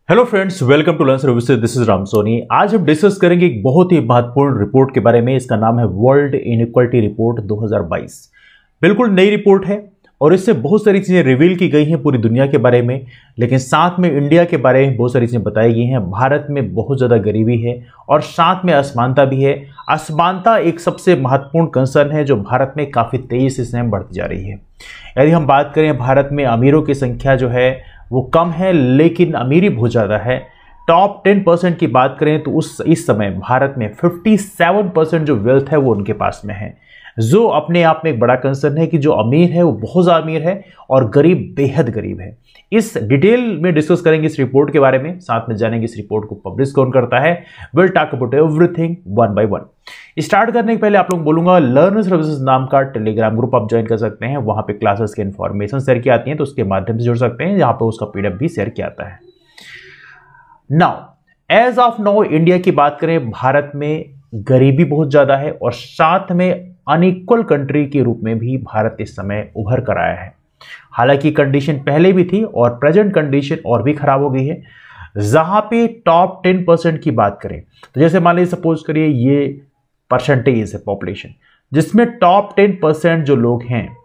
Hello friends, welcome to learn services. This is Ram Soni. आज हम discuss करेंगे एक बहुत ही महत्वपूर्ण रिपोर्ट के बारे में। इसका नाम है वर्ल्ड इनइक्वालिटी रिपोर्ट 2022। बिल्कुल नई रिपोर्ट है और इससे बहुत सारी चीजें रिवील की गई हैं पूरी दुनिया के बारे में, लेकिन साथ में इंडिया के बारे में बहुत सारी चीजें बताई गई हैं। भारत में बहुत ज़्यादा गरीबी है और साथ में असमानता भी है। असमानता एक सबसे महत्वपूर्ण कंसर्न है जो भारत में काफ़ी तेजी से बढ़ती जा रही है। यदि हम बात करें, भारत में अमीरों की संख्या जो है वो कम है, लेकिन अमीरी बहुत ज़्यादा है। टॉप 10% की बात करें तो इस समय भारत में 57% जो वेल्थ है वो उनके पास में है, जो अपने आप में एक बड़ा कंसर्न है कि जो अमीर है वो बहुत ज़्यादा अमीर है और गरीब बेहद गरीब है। इस डिटेल में डिस्कस करेंगे इस रिपोर्ट के बारे में, साथ में जानेंगे इस रिपोर्ट को पब्लिश कौन करता है। Will talk about everything one by one. Start करने के पहले आप लोग बोलूंगा, लर्न सर्विसेज नाम का टेलीग्राम ग्रुप आप ज्वाइन कर सकते हैं। वहां पे क्लासेस की इन्फॉर्मेशन शेयर की आती है, तो उसके माध्यम से जुड़ सकते हैं। यहाँ पे उसका पीडीएफ भी शेयर किया आता है। Now as of now India की बात करें, भारत में गरीबी बहुत ज्यादा है और साथ में अनइक्वल कंट्री के रूप में भी भारत इस समय उभर कर आया है। हालांकि कंडीशन पहले भी थी और प्रेजेंट कंडीशन और भी खराब हो गई है। जहां पे टॉप 10% की बात करें तो जैसे मान लीजिए, सपोज करिए ये परसेंटेज है पॉपुलेशन, जिसमें टॉप 10% जो लोग हैं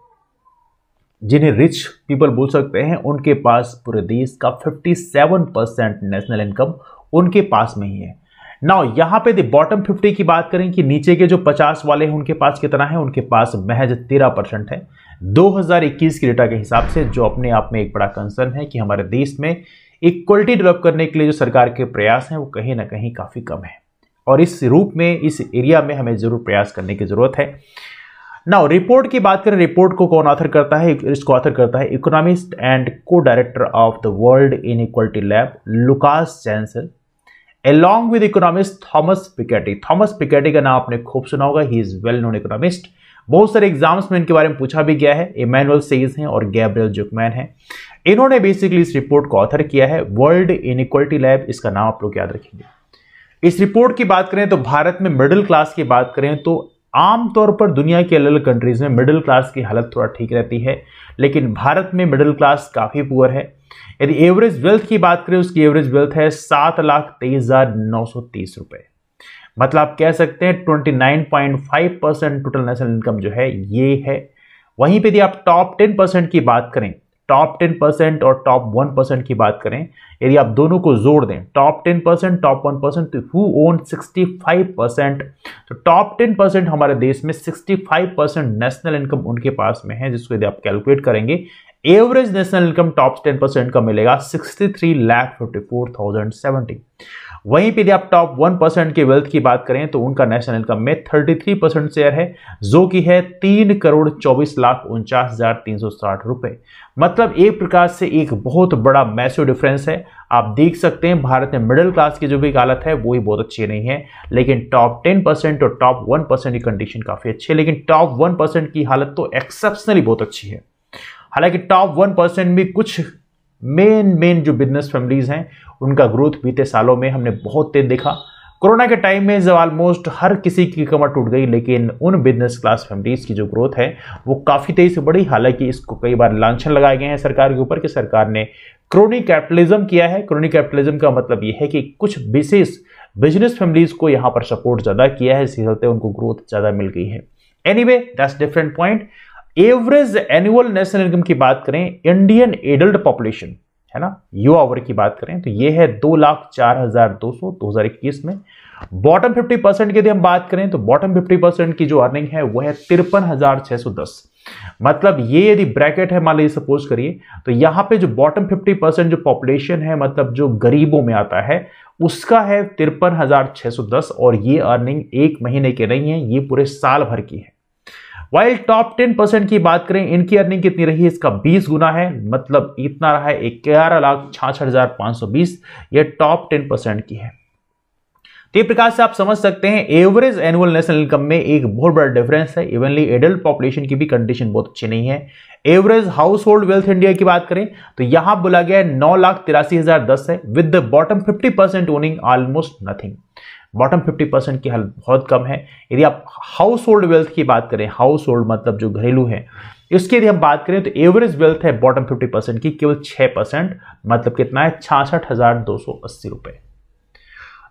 जिन्हें रिच पीपल बोल सकते हैं, उनके पास पूरे देश का 57% नेशनल इनकम उनके पास में ही है। नाउ यहां पे द बॉटम 50 की बात करें कि नीचे के जो 50 वाले हैं उनके पास कितना है, उनके पास महज 13% है 2021 के डेटा के हिसाब से, जो अपने आप में एक बड़ा कंसर्न है कि हमारे देश में इक्वलिटी डेवलप करने के लिए जो सरकार के प्रयास हैं वो कहीं ना कहीं काफी कम है और इस रूप में, इस एरिया में हमें जरूर प्रयास करने की जरूरत है। नाउ रिपोर्ट की बात करें, रिपोर्ट को कौन ऑथर करता है? इसको ऑथर करता है economist and co director of the world inequality lab Lucas Chancel, along with economist Thomas Piketty. Thomas Piketty का नाम आपने खूब सुना होगा, he is well known economist. बहुत सारे एग्जाम्स में इनके बारे में पूछा भी गया है। इमैनुअल सेज हैं और गैब्रियल जुकमैन हैं। इन्होंने बेसिकली इस रिपोर्ट को ऑथर किया है, वर्ल्ड इनइक्वालिटी लैब, इसका नाम आप लोग याद रखेंगे। इस रिपोर्ट की बात करें तो भारत में मिडिल क्लास की बात करें तो आमतौर पर दुनिया के अलग अलग कंट्रीज में मिडिल क्लास की हालत थोड़ा ठीक रहती है, लेकिन भारत में मिडिल क्लास काफी पुअर है। यदि एवरेज वेल्थ की बात करें, उसकी एवरेज वेल्थ है 7,23,930 रुपए। मतलब आप कह सकते हैं 29.5% टोटल नेशनल इनकम जो है ये है। वहीं पे यदि आप टॉप 10% की बात करें, टॉप 10% और टॉप 1% की बात करें, यदि आप दोनों को जोड़ दें, टॉप 10% टॉप 1%, तो हु ओन 65%, तो टॉप 10% हमारे देश में 65% नेशनल इनकम उनके पास में है, जिसको यदि आप कैलकुलेट करेंगे, एवरेज नेशनल इनकम टॉप 10% का मिलेगा 63,54,070। वहीं पे यदि आप टॉप 1% के वेल्थ की बात करें तो उनका नेशनल इनकम में 33% शेयर है, जो कि है 3,24,49,360 रुपए। मतलब एक प्रकार से एक बहुत बड़ा मैसिव डिफरेंस है। आप देख सकते हैं भारत में मिडिल क्लास की जो भी हालत है वो ही बहुत अच्छी नहीं है, लेकिन टॉप 10% और टॉप 1% की कंडीशन काफी अच्छी है, लेकिन टॉप 1% की हालत तो एक्सेप्शनली बहुत अच्छी है। हालांकि टॉप 1% में कुछ मेन जो बिजनेस फैमिलीज हैं उनका ग्रोथ बीते सालों में हमने बहुत तेज देखा। कोरोना के टाइम में जब ऑलमोस्ट हर किसी की कमर टूट गई, लेकिन उन बिजनेस क्लास फैमिलीज की जो ग्रोथ है वो काफी तेजी से बढ़ी। हालांकि इसको कई बार लांछन लगाए गए हैं सरकार के ऊपर कि सरकार ने क्रोनी कैपिटलिज्म किया है। क्रोनी कैपिटलिज्म का मतलब यह है कि कुछ विशेष बिजनेस फैमिलीज को यहां पर सपोर्ट ज्यादा किया है, इसी चलते उनको ग्रोथ ज्यादा मिल गई है। Anyway, that's different point. Average annual national income की बात करें, इंडियन एडल्ट पॉपुलेशन है ना, युवा वर्ग की बात करें तो ये है 2,04,200 2021 में। बॉटम 50% की यदि हम बात करें तो बॉटम 50% की जो अर्निंग है वो है 53,610। मतलब ये यदि ब्रैकेट है, मान लीजिए सपोज करिए, तो यहां पे जो बॉटम 50% जो पॉपुलेशन है, मतलब जो गरीबों में आता है, उसका है 53,610 और ये अर्निंग एक महीने की नहीं है, ये पूरे साल भर की है। वाइल टॉप 10% की बात करें, इनकी अर्निंग कितनी रही है, इसका 20 गुना है, मतलब इतना रहा है 11,66,520। यह टॉप 10% की है। तो इस प्रकार से आप समझ सकते हैं एवरेज एनुअल नेशनल इनकम में एक बहुत बड़ा डिफरेंस है। इवनली एडल्ट पॉपुलेशन की भी कंडीशन बहुत अच्छी नहीं है। Average house hold wealth India की बात करें तो यहां बोला गया है 9,83,010 है, with the bottom 50% owning almost nothing. Bottom 50% की हालत बहुत कम है। यदि आप हाउस होल्ड वेल्थ की बात करें, हाउस होल्ड मतलब जो घरेलू है, इसकी यदि हम बात करें तो एवरेज वेल्थ है बॉटम 50% की केवल 6%, मतलब कितना है 66,280 रुपए।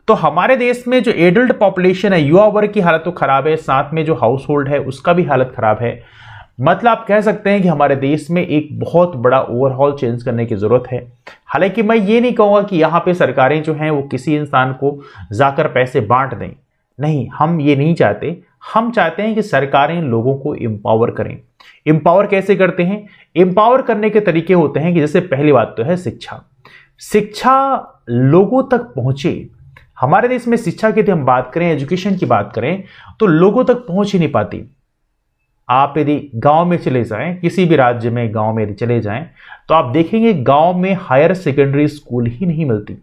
तो हमारे देश में जो एडल्ट पॉपुलेशन है, युवा वर्ग की हालत तो खराब है, साथ में जो हाउस होल्ड है उसका भी हालत खराब है। मतलब आप कह सकते हैं कि हमारे देश में एक बहुत बड़ा ओवरहॉल चेंज करने की जरूरत है। हालांकि मैं ये नहीं कहूंगा कि यहां पे सरकारें जो हैं वो किसी इंसान को जाकर पैसे बांट दें, नहीं, हम ये नहीं चाहते। हम चाहते हैं कि सरकारें लोगों को एम्पावर करें। एम्पावर कैसे करते हैं? एम्पावर करने के तरीके होते हैं कि जैसे पहली बात तो है शिक्षा। शिक्षा लोगों तक पहुंचे। हमारे देश में शिक्षा की यदि हम बात करें, एजुकेशन की बात करें, तो लोगों तक पहुंच ही नहीं पाती। आप यदि गांव में चले जाएं, किसी भी राज्य में गांव में यदि चले जाएं, तो आप देखेंगे गांव में हायर सेकेंडरी स्कूल ही नहीं मिलती।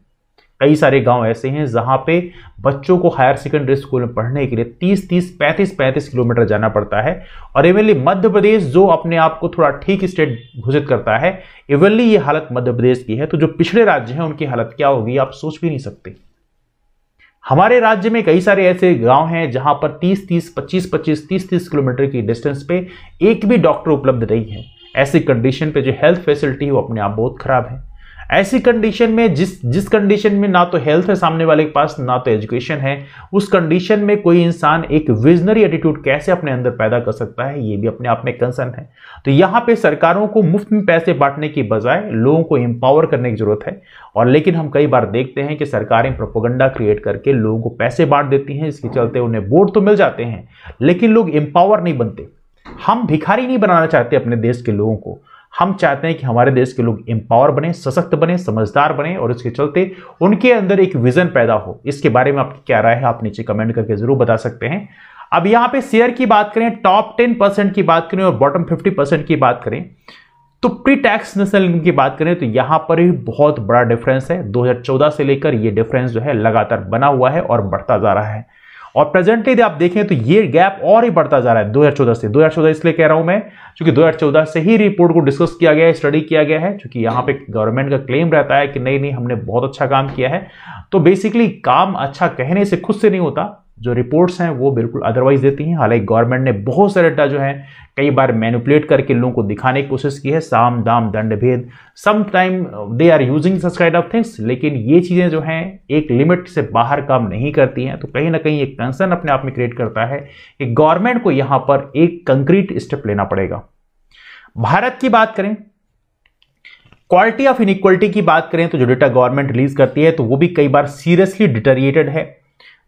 कई सारे गांव ऐसे हैं जहां पे बच्चों को हायर सेकेंडरी स्कूल में पढ़ने के लिए 30-30, 35-35 किलोमीटर जाना पड़ता है। और इवनली मध्य प्रदेश, जो अपने आप को थोड़ा ठीक स्टेट घोषित करता है, इवनली ये हालत मध्य प्रदेश की है। तो जो पिछड़े राज्य हैं उनकी हालत क्या होगी आप सोच भी नहीं सकते। हमारे राज्य में कई सारे ऐसे गांव हैं जहां पर 30-30, 25-25, 30-30 किलोमीटर की डिस्टेंस पे एक भी डॉक्टर उपलब्ध नहीं है। ऐसी कंडीशन पे जो हेल्थ फैसिलिटी है वो अपने आप बहुत खराब है। ऐसी कंडीशन में जिस कंडीशन में ना तो हेल्थ है सामने वाले के पास, ना तो एजुकेशन है, उस कंडीशन में कोई इंसान एक विजनरी एटीट्यूड कैसे अपने अंदर पैदा कर सकता है, ये भी अपने आप में कंसर्न है। तो यहां पे सरकारों को मुफ्त में पैसे बांटने की बजाय लोगों को एम्पावर करने की जरूरत है। और लेकिन हम कई बार देखते हैं कि सरकारें प्रोपेगेंडा क्रिएट करके लोगों को पैसे बांट देती हैं, जिसके चलते उन्हें वोट तो मिल जाते हैं लेकिन लोग एम्पावर नहीं बनते। हम भिखारी नहीं बनाना चाहते अपने देश के लोगों को। हम चाहते हैं कि हमारे देश के लोग एम्पावर बने, सशक्त बने, समझदार बने और इसके चलते उनके अंदर एक विजन पैदा हो। इसके बारे में आपकी क्या राय है आप नीचे कमेंट करके जरूर बता सकते हैं। अब यहां पे शेयर की बात करें, टॉप 10% की बात करें और बॉटम 50% की बात करें, तो प्री टैक्स नेशनल इनकम की बात करें तो यहां पर भी बहुत बड़ा डिफरेंस है। 2014 से लेकर ये डिफरेंस जो है लगातार बना हुआ है और बढ़ता जा रहा है। और प्रेजेंटली यदि आप देखें तो ये गैप और ही बढ़ता जा रहा है 2014 से। 2014 इसलिए कह रहा हूं मैं क्योंकि 2014 से ही रिपोर्ट को डिस्कस किया गया है, स्टडी किया गया है, क्योंकि यहां पे गवर्नमेंट का क्लेम रहता है कि नहीं हमने बहुत अच्छा काम किया है। तो बेसिकली काम अच्छा कहने से खुद से नहीं होता, जो रिपोर्ट्स हैं वो बिल्कुुल अदरवाइज देती हैं। हालांकि गवर्नमेंट ने बहुत सारे डाटा जो है कई बार मैनिपुलेट करके लोगों को दिखाने की कोशिश की है, साम दाम दंड भेद, some time they are using such kind of things, लेकिन ये चीजें जो हैं एक लिमिट से बाहर काम नहीं करती हैं। तो कहीं ना कहीं एक कंसर्न अपने आप में क्रिएट करता है कि गवर्नमेंट को यहां पर एक कंक्रीट स्टेप लेना पड़ेगा। भारत की बात करें, क्वालिटी ऑफ इनइक्वालिटी की बात करें तो जो डेटा गवर्नमेंट रिलीज करती है तो वो भी कई बार सीरियसली डिटेरिएटेड है।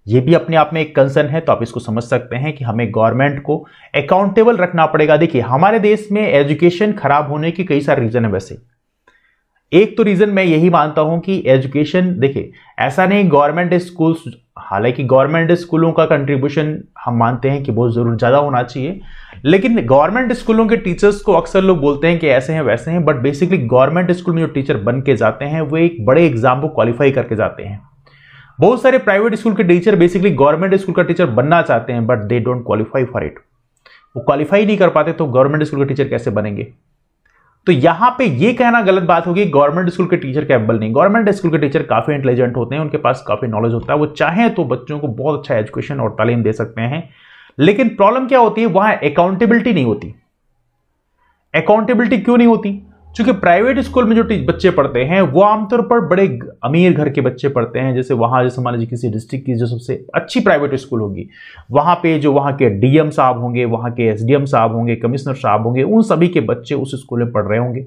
ये भी अपने आप में एक कंसर्न है। तो आप इसको समझ सकते हैं कि हमें गवर्नमेंट को अकाउंटेबल रखना पड़ेगा। देखिए हमारे देश में एजुकेशन खराब होने की कई सारे रीजन है। वैसे एक तो रीजन मैं यही मानता हूं कि एजुकेशन, देखिए ऐसा नहीं गवर्नमेंट स्कूल, हालांकि गवर्नमेंट स्कूलों का कंट्रीब्यूशन हम मानते हैं कि बहुत जरूर ज्यादा होना चाहिए, लेकिन गवर्नमेंट स्कूलों के टीचर्स को अक्सर लोग बोलते हैं कि ऐसे हैं वैसे हैं, बट बेसिकली गवर्नमेंट स्कूल में जो टीचर बन के जाते हैं वो एक बड़े एग्जाम को क्वालिफाई करके जाते हैं। बहुत सारे प्राइवेट स्कूल के टीचर बेसिकली गवर्नमेंट स्कूल का टीचर बनना चाहते हैं but they don't qualify for it. वो क्वालिफाई नहीं कर पाते तो गवर्नमेंट स्कूल के टीचर कैसे बनेंगे? तो यहां पे ये कहना गलत बात होगी गवर्नमेंट स्कूल के टीचर कैपेबल नहीं। गवर्नमेंट स्कूल के टीचर काफी इंटेलिजेंट होते हैं, उनके पास काफी नॉलेज होता है, वो चाहें तो बच्चों को बहुत अच्छा एजुकेशन और तालीम दे सकते हैं। लेकिन प्रॉब्लम क्या होती है, वहां अकाउंटेबिलिटी नहीं होती। अकाउंटेबिलिटी क्यों नहीं होती? क्योंकि प्राइवेट स्कूल में जो बच्चे पढ़ते हैं वो आमतौर पर बड़े अमीर घर के बच्चे पढ़ते हैं। जैसे वहां, जैसे मान लीजिए किसी डिस्ट्रिक्ट की जो सबसे अच्छी प्राइवेट स्कूल होगी, वहां पे जो वहां के डीएम साहब होंगे, वहां के एसडीएम साहब होंगे, कमिश्नर साहब होंगे, उन सभी के बच्चे उस स्कूल में पढ़ रहे होंगे।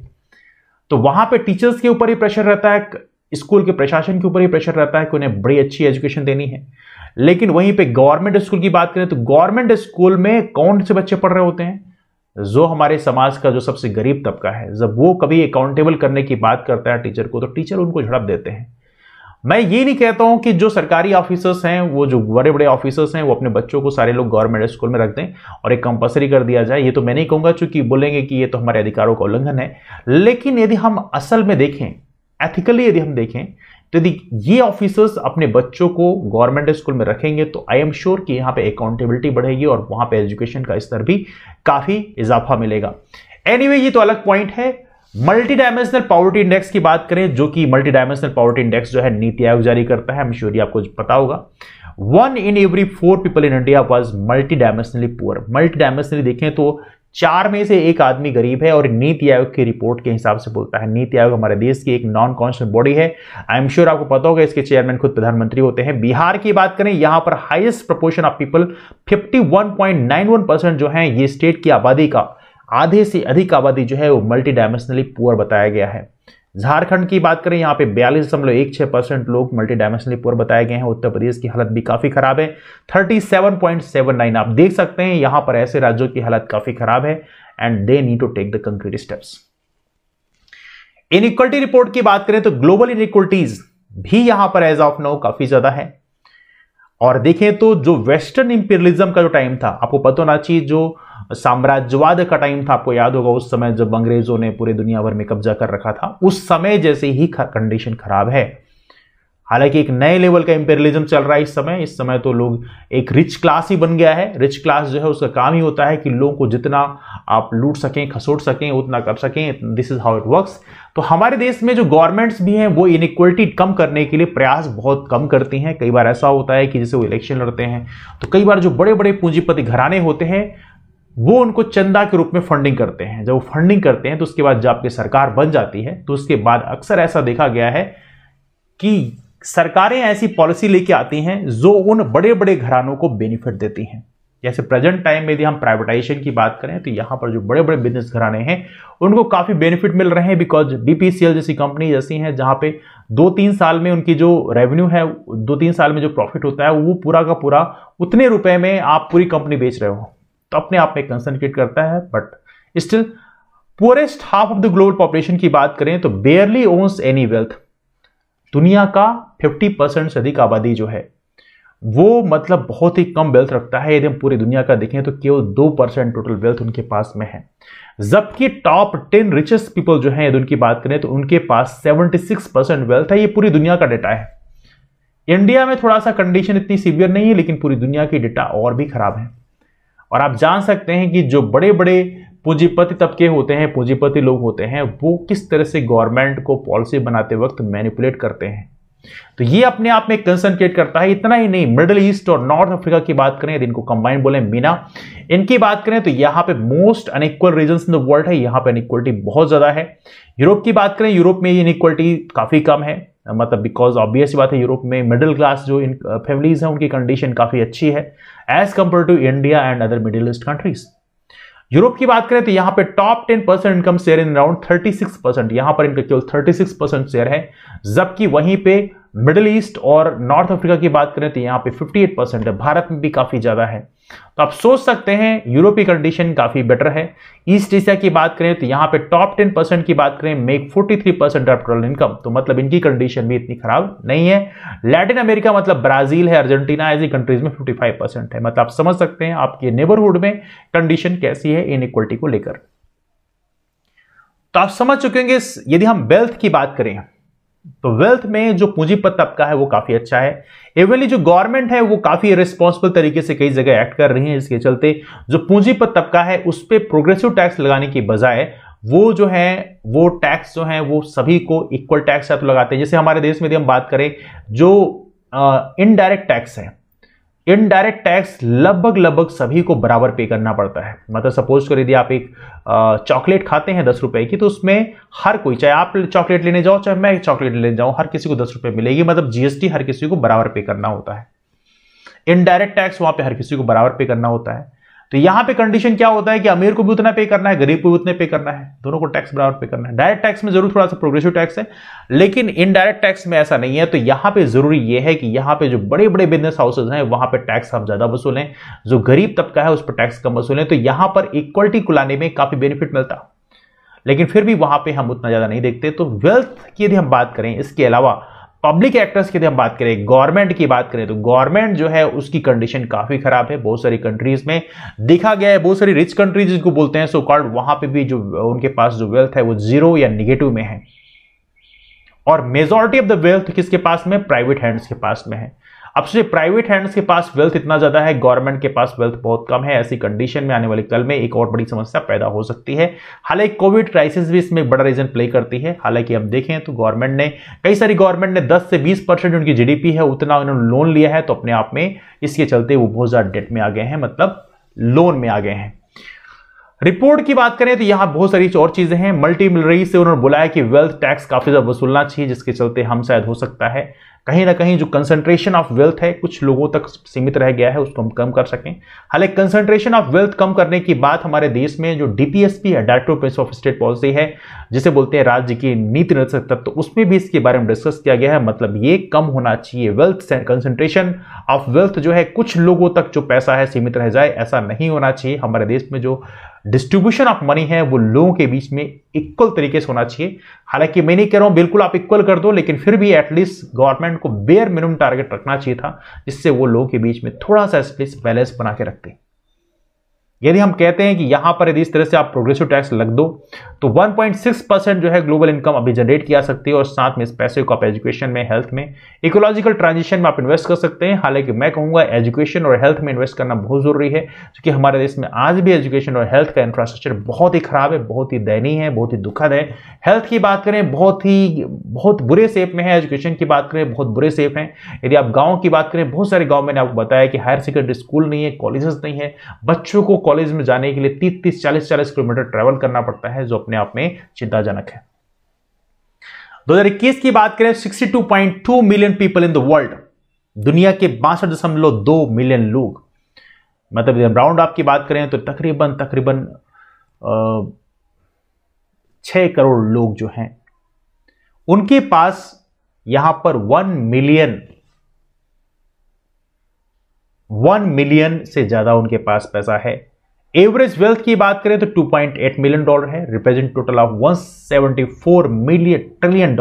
तो वहां पे टीचर्स के ऊपर ही प्रेशर रहता है, स्कूल के प्रशासन के ऊपर ही प्रेशर रहता है कि उन्हें बड़ी अच्छी एजुकेशन देनी है। लेकिन वहीं पे गवर्नमेंट स्कूल की बात करें तो गवर्नमेंट स्कूल में कौन से बच्चे पढ़ रहे होते हैं? जो हमारे समाज का जो सबसे गरीब तबका है। जब वो कभी अकाउंटेबल करने की बात करता है टीचर को, तो टीचर उनको झड़प देते हैं। मैं ये नहीं कहता हूं कि जो सरकारी ऑफिसर्स हैं, वो जो बड़े बड़े ऑफिसर्स हैं, वो अपने बच्चों को सारे लोग गवर्नमेंट स्कूल में रख दें और एक कंपल्सरी कर दिया जाए। ये तो मैं नहीं कहूंगा, चूंकि बोलेंगे कि ये तो हमारे अधिकारों का उल्लंघन है। लेकिन यदि हम असल में देखें, एथिकली यदि हम देखें, तो यदि ये ऑफिसर्स अपने बच्चों को गवर्नमेंट स्कूल में रखेंगे तो आई एम श्योर कि यहां पे अकाउंटेबिलिटी बढ़ेगी और वहां पे एजुकेशन का स्तर भी काफी इजाफा मिलेगा। एनीवे, ये तो अलग पॉइंट है। मल्टी डायमेंशनल पॉवर्टी इंडेक्स की बात करें, जो कि मल्टी डायमेंशनल पॉवर्टी इंडेक्स जो है नीति आयोग जारी करता है, आई एम श्योर आपको पता होगा। 1 in every 4 people in India was multi dimensionally poor. Multi dimensionally देखें तो 4 में से 1 आदमी गरीब है, और नीति आयोग की रिपोर्ट के हिसाब से बोलता है। नीति आयोग हमारे देश की एक नॉन कॉन्स्टिट्यूशनल बॉडी है। आई एम श्योर आपको पता होगा, इसके चेयरमैन खुद प्रधानमंत्री होते हैं। बिहार की बात करें, यहां पर हाईएस्ट प्रोपोर्शन ऑफ पीपल 51.91% जो है ये स्टेट की आबादी का आधे से अधिक आबादी जो है वो मल्टी डायमेंशनली पुअर बताया गया है। झारखंड की बात करें, यहां पे 42.16% लोग मल्टी डायमेंशनली पुअर बताए गए हैं। उत्तर प्रदेश की हालत भी काफी खराब है, 37.79। आप देख सकते हैं यहां पर ऐसे राज्यों की हालत काफी खराब है, and they need to take the concrete steps. Inequality report की बात करें तो ग्लोबल इनइक्वालिटीज भी यहां पर एज ऑफ नाउ काफी ज्यादा है। और देखें तो जो वेस्टर्न इंपीरियलिज्म का जो टाइम था, आपको पता होना चाहिए, जो साम्राज्यवाद का टाइम था, आपको याद होगा उस समय जब अंग्रेजों ने पूरे दुनिया भर में कब्जा कर रखा था, उस समय जैसे ही कंडीशन खराब है। हालांकि एक नए लेवल का इंपीरियलिज्म चल रहा है इस समय तो लोग एक रिच क्लास ही बन गया है। रिच क्लास जो है उसका काम ही होता है कि लोगों को जितना आप लूट सकें, खसोट सकें, उतना कर सकें। This is how it works. तो हमारे देश में जो गवर्नमेंट्स भी हैं वो इनइक्वालिटी कम करने के लिए प्रयास बहुत कम करती हैं। कई बार ऐसा होता है कि जैसे वो इलेक्शन लड़ते हैं तो कई बार जो बड़े बड़े पूंजीपति घराने होते हैं वो उनको चंदा के रूप में फंडिंग करते हैं। जब वो फंडिंग करते हैं तो उसके बाद जब आपकी सरकार बन जाती है तो उसके बाद अक्सर ऐसा देखा गया है कि सरकारें ऐसी पॉलिसी लेके आती हैं जो उन बड़े बड़े घरानों को बेनिफिट देती हैं। जैसे प्रेजेंट टाइम में यदि हम प्राइवेटाइजेशन की बात करें तो यहां पर जो बड़े बड़े बिजनेस घराने हैं उनको काफी बेनिफिट मिल रहे हैं, बिकॉज बीपीसीएल जैसी कंपनी जैसी हैं जहां पे 2-3 साल में उनकी जो रेवेन्यू है, 2-3 साल में जो प्रॉफिट होता है वो पूरा का पूरा उतने रुपए में आप पूरी कंपनी बेच रहे हो, तो अपने आप में कंसंट्रेट करता है। But still poorest half of the global population की बात करें तो बेयरली ओन्स एनी वेल्थ। दुनिया का 50% से अधिक आबादी जो है वो मतलब बहुत ही कम वेल्थ रखता है। यदि हम पूरी दुनिया का देखें तो केवल 2% टोटल वेल्थ उनके पास में है, जबकि टॉप 10 रिचेस्ट पीपल जो हैं यदि उनकी बात करें तो उनके पास 76% वेल्थ है। ये पूरी दुनिया का डेटा है। इंडिया में थोड़ा सा कंडीशन इतनी सीवियर नहीं है, लेकिन पूरी दुनिया की डेटा और भी खराब है। और आप जान सकते हैं कि जो बड़े बड़े पूंजीपति तबके होते हैं, पूंजीपति लोग होते हैं, वो किस तरह से गवर्नमेंट को पॉलिसी बनाते वक्त मैनिपुलेट करते हैं। तो ये अपने आप में कंसंट्रेट करता है। इतना ही नहीं, मिडिल ईस्ट और नॉर्थ अफ्रीका की बात करें, इनको कंबाइन बोले मीना, इनकी बात करें तो यहां पे most unequal regions in the world है। यहां पे इनइक्वालिटी बहुत ज्यादा है। यूरोप की बात करें, यूरोप में इनइक्वालिटी काफी कम है, मतलब बिकॉज ऑब्वियस बात है यूरोप में मिडिल क्लास जो फैमिलीज हैं उनकी कंडीशन काफी अच्छी है as compare to India and other Middle East countries. Europe की बात करें तो यहां पे top 10% income share in around 36%, यहां पर इनका केवल 36% शेयर है, जबकि वहीं पे मिडिल ईस्ट और नॉर्थ अफ्रीका की बात करें तो यहां पे 58% है। भारत में भी काफी ज्यादा है। तो आप सोच सकते हैं यूरोप की कंडीशन काफी बेटर है। ईस्ट एशिया की बात करें तो यहां पे टॉप 10% की बात करें, मेक 43% ऑफ टोटल इनकम, तो मतलब इनकी कंडीशन भी इतनी खराब नहीं है। लैटिन अमेरिका मतलब ब्राजील है, अर्जेंटीना ऐसी कंट्रीज में 55% है। मतलब आप समझ सकते हैं आपके नेबरहुड में कंडीशन कैसी है इनइक्वालिटी को लेकर। तो आप समझ चुके होंगे। यदि हम वेल्थ की बात करें तो वेल्थ में जो पूंजीपति तबका है वो काफी अच्छा है। एवली जो गवर्नमेंट है वो काफी रिस्पॉन्सिबल तरीके से कई जगह एक्ट कर रही है। इसके चलते जो पूंजीपति तबका है उस पर प्रोग्रेसिव टैक्स लगाने की बजाय वो जो है वो टैक्स जो है वो सभी को इक्वल टैक्स तो लगाते हैं। जैसे हमारे देश में यदि हम बात करें जो इनडायरेक्ट टैक्स है, इनडायरेक्ट टैक्स लगभग सभी को बराबर पे करना पड़ता है। मतलब सपोज कर यदि आप एक चॉकलेट खाते हैं 10 रुपए की, तो उसमें हर कोई, चाहे आप चॉकलेट लेने जाओ चाहे मैं चॉकलेट लेने जाऊं, हर किसी को 10 रुपए मिलेगी। मतलब जीएसटी हर किसी को बराबर पे करना होता है। इनडायरेक्ट टैक्स वहां पे हर किसी को बराबर पे करना होता है। तो यहां पे कंडीशन क्या होता है कि अमीर को भी उतना पे करना है, गरीब को भी उतने पे करना है, दोनों को टैक्स बराबर पे करना है। डायरेक्ट टैक्स में जरूर थोड़ा सा प्रोग्रेसिव टैक्स है, लेकिन इनडायरेक्ट टैक्स में ऐसा नहीं है। तो यहां पे जरूरी यह है कि यहां पे जो बड़े बड़े बिजनेस हाउसेज हैं वहां पे टैक्स हम ज्यादा वसूलें, जो गरीब तबका है उस पर टैक्स कम वसूलें। तो यहां पर इक्वलिटी को लाने में काफी बेनिफिट मिलता, लेकिन फिर भी वहां पे हम उतना ज्यादा नहीं देखते। तो वेल्थ की यदि हम बात करें, इसके अलावा पब्लिक एक्टर्स की यदि हम बात करें, गवर्नमेंट की बात करें, तो गवर्नमेंट जो है उसकी कंडीशन काफी खराब है। बहुत सारी कंट्रीज में देखा गया है, बहुत सारी रिच कंट्रीज जिसको बोलते हैं सो कॉल्ड, वहां पे भी जो उनके पास जो वेल्थ है वो जीरो या निगेटिव में है। और मेजॉरिटी ऑफ द वेल्थ किसके पास में? प्राइवेट हैंड्स के पास में है। अब सोचिए प्राइवेट हैंड्स के पास वेल्थ इतना ज्यादा है, गवर्नमेंट के पास वेल्थ बहुत कम है। ऐसी कंडीशन में आने वाले कल में एक और बड़ी समस्या पैदा हो सकती है। हालांकि कोविड क्राइसिस भी इसमें बड़ा रीजन प्ले करती है। हालांकि हम देखें तो कई सारी गवर्नमेंट ने 10 से 20% उनकी जीडीपी है उतना उन्होंने लोन लिया है, तो अपने आप में इसके चलते वो बहुत ज्यादा डेट में आ गए हैं, मतलब लोन में आ गए हैं। रिपोर्ट की बात करें तो यहां बहुत सारी और चीजें हैं। मल्टी मिलनरी से उन्होंने बुलाया कि वेल्थ टैक्स काफी ज्यादा वसूलना चाहिए, जिसके चलते हम शायद हो सकता है कहीं ना कहीं जो कंसंट्रेशन ऑफ वेल्थ है कुछ लोगों तक सीमित रह गया है, उसको हम कम कर सकें। हालांकि कंसंट्रेशन ऑफ वेल्थ कम करने की बात हमारे देश में जो डीपीएसपी है, director principle of state policy है, जिसे बोलते हैं राज्य की नीति निर्देशक तत्व, तो उसमें भी इसके बारे में डिस्कस किया गया है। मतलब ये कम होना चाहिए, वेल्थ कंसंट्रेशन ऑफ वेल्थ जो है कुछ लोगों तक जो पैसा है सीमित रह जाए, ऐसा नहीं होना चाहिए। हमारे देश में जो डिस्ट्रीब्यूशन ऑफ मनी है वो लोगों के बीच में इक्वल तरीके से होना चाहिए। हालांकि मैं नहीं कह रहा हूं बिल्कुल आप इक्वल कर दो, लेकिन फिर भी एटलीस्ट गवर्नमेंट को बेयर मिनिमम टारगेट रखना चाहिए था, जिससे वो लोगों के बीच में थोड़ा सा स्पेस बैलेंस बना के रखते। यदि हम कहते हैं कि यहां पर यदि इस तरह से आप प्रोग्रेसिव टैक्स लग दो तो 1.6% जो है ग्लोबल इनकम अभी जनरेट किया सकती है, और साथ में इस पैसे को आप एजुकेशन में, हेल्थ में, इकोलॉजिकल ट्रांजिशन में आप इन्वेस्ट कर सकते हैं। हालांकि मैं कहूंगा एजुकेशन और हेल्थ में इन्वेस्ट करना बहुत जरूरी है, क्योंकि हमारे देश में आज भी एजुकेशन और हेल्थ का इंफ्रास्ट्रक्चर बहुत ही खराब है, बहुत ही दयनीय है, बहुत ही दुखद है। हेल्थ की बात करें बहुत बुरे शेप में है, एजुकेशन की बात करें बहुत बुरे शेप है। यदि आप गाँव की बात करें, बहुत सारे गाँव मैंने आपको बताया कि हायर सेकेंडरी स्कूल नहीं है, कॉलेजेस नहीं है, बच्चों को कॉलेज में जाने के लिए 30-30, 40-40 किलोमीटर ट्रैवल करना पड़ता है, जो अपने आप में चिंताजनक है। 2021 की बात करें, 62.2 million people in the world, दुनिया के 62.2 मिलियन लोग, मतलब राउंड ऑफ की बात करें तो तकरीबन 6 करोड़ लोग जो हैं उनके पास यहां पर 1 मिलियन से ज्यादा उनके पास पैसा है। एवरेज वेल्थ की बात करें तो $2.8 मिलियन है, represent total of $174 trillion.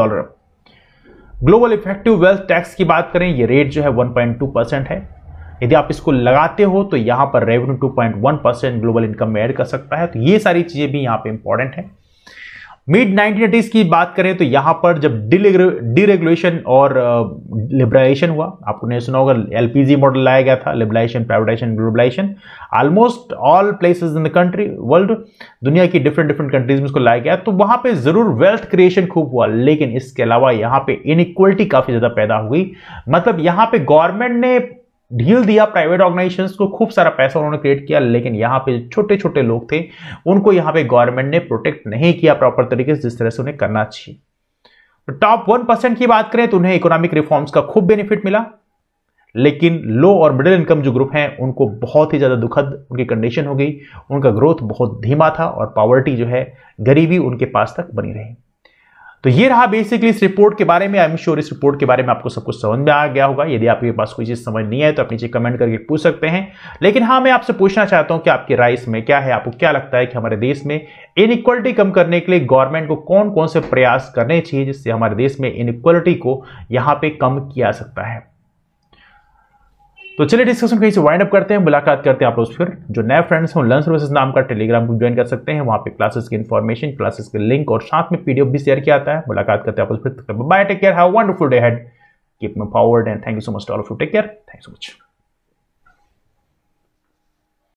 Global effective wealth tax की बात करें, ये रेट जो है 1.2% है। यदि आप इसको लगाते हो तो यहां पर रेवेन्यू 2.1% ग्लोबल इनकम में ऐड कर सकता है। तो ये सारी चीजें भी यहां पे इंपॉर्टेंट है। मिड 1980s की बात करें तो यहां पर जब डीरेगुलेशन और लिबरलाइजेशन हुआ, आपने सुना होगा एलपीजी मॉडल लाया गया था, liberalization, privatization, globalization, almost all places in the country world, दुनिया की डिफरेंट कंट्रीज में इसको लाया गया, तो वहां पे जरूर वेल्थ क्रिएशन खूब हुआ, लेकिन इसके अलावा यहां पे इनइक्वलिटी काफी ज्यादा पैदा हुई। मतलब यहां पे गवर्नमेंट ने ढील दिया प्राइवेट ऑर्गेनाइजेशंस को, खूब सारा पैसा उन्होंने क्रिएट किया, लेकिन यहां पे छोटे छोटे लोग थे उनको यहां पे गवर्नमेंट ने प्रोटेक्ट नहीं किया प्रॉपर तरीके से, जिस तरह से उन्हें करना चाहिए। तो टॉप 1% की बात करें तो उन्हें इकोनॉमिक रिफॉर्म्स का खूब बेनिफिट मिला, लेकिन लो और मिडिल इनकम जो ग्रुप हैं उनको बहुत ही ज्यादा दुखद उनकी कंडीशन हो गई, उनका ग्रोथ बहुत धीमा था और पॉवर्टी जो है, गरीबी उनके पास तक बनी रही। तो ये रहा बेसिकली इस रिपोर्ट के बारे में। आई एम श्योर इस रिपोर्ट के बारे में आपको सब कुछ समझ में आ गया होगा। यदि आपके पास कोई चीज समझ नहीं आए तो आप नीचे कमेंट करके पूछ सकते हैं। लेकिन हाँ, मैं आपसे पूछना चाहता हूं कि आपकी राय इसमें क्या है, आपको क्या लगता है कि हमारे देश में इनइक्वालिटी कम करने के लिए गवर्नमेंट को कौन कौन से प्रयास करने चाहिए, जिससे हमारे देश में इनइक्वालिटी को यहां पे कम किया सकता है। तो चलिए डिस्कशन कहीं से वाइंड अप करते हैं, मुलाकात करते हैं आप लोग फिर। जो नए फ्रेंड्स हैं लर्न सर्विसेज नाम का टेलीग्राम ग्रुप ज्वाइन कर सकते हैं, वहां पे क्लासेस की इन्फॉर्मेशन, क्लासेस के लिंक और साथ में पीडीएफ भी शेयर किया जाता है। मुलाकात करते हैं आप लोग फिर। Bye, take care, have a wonderful day ahead, keep moving forward and thank you so much to all of you. Take care, thank you so much.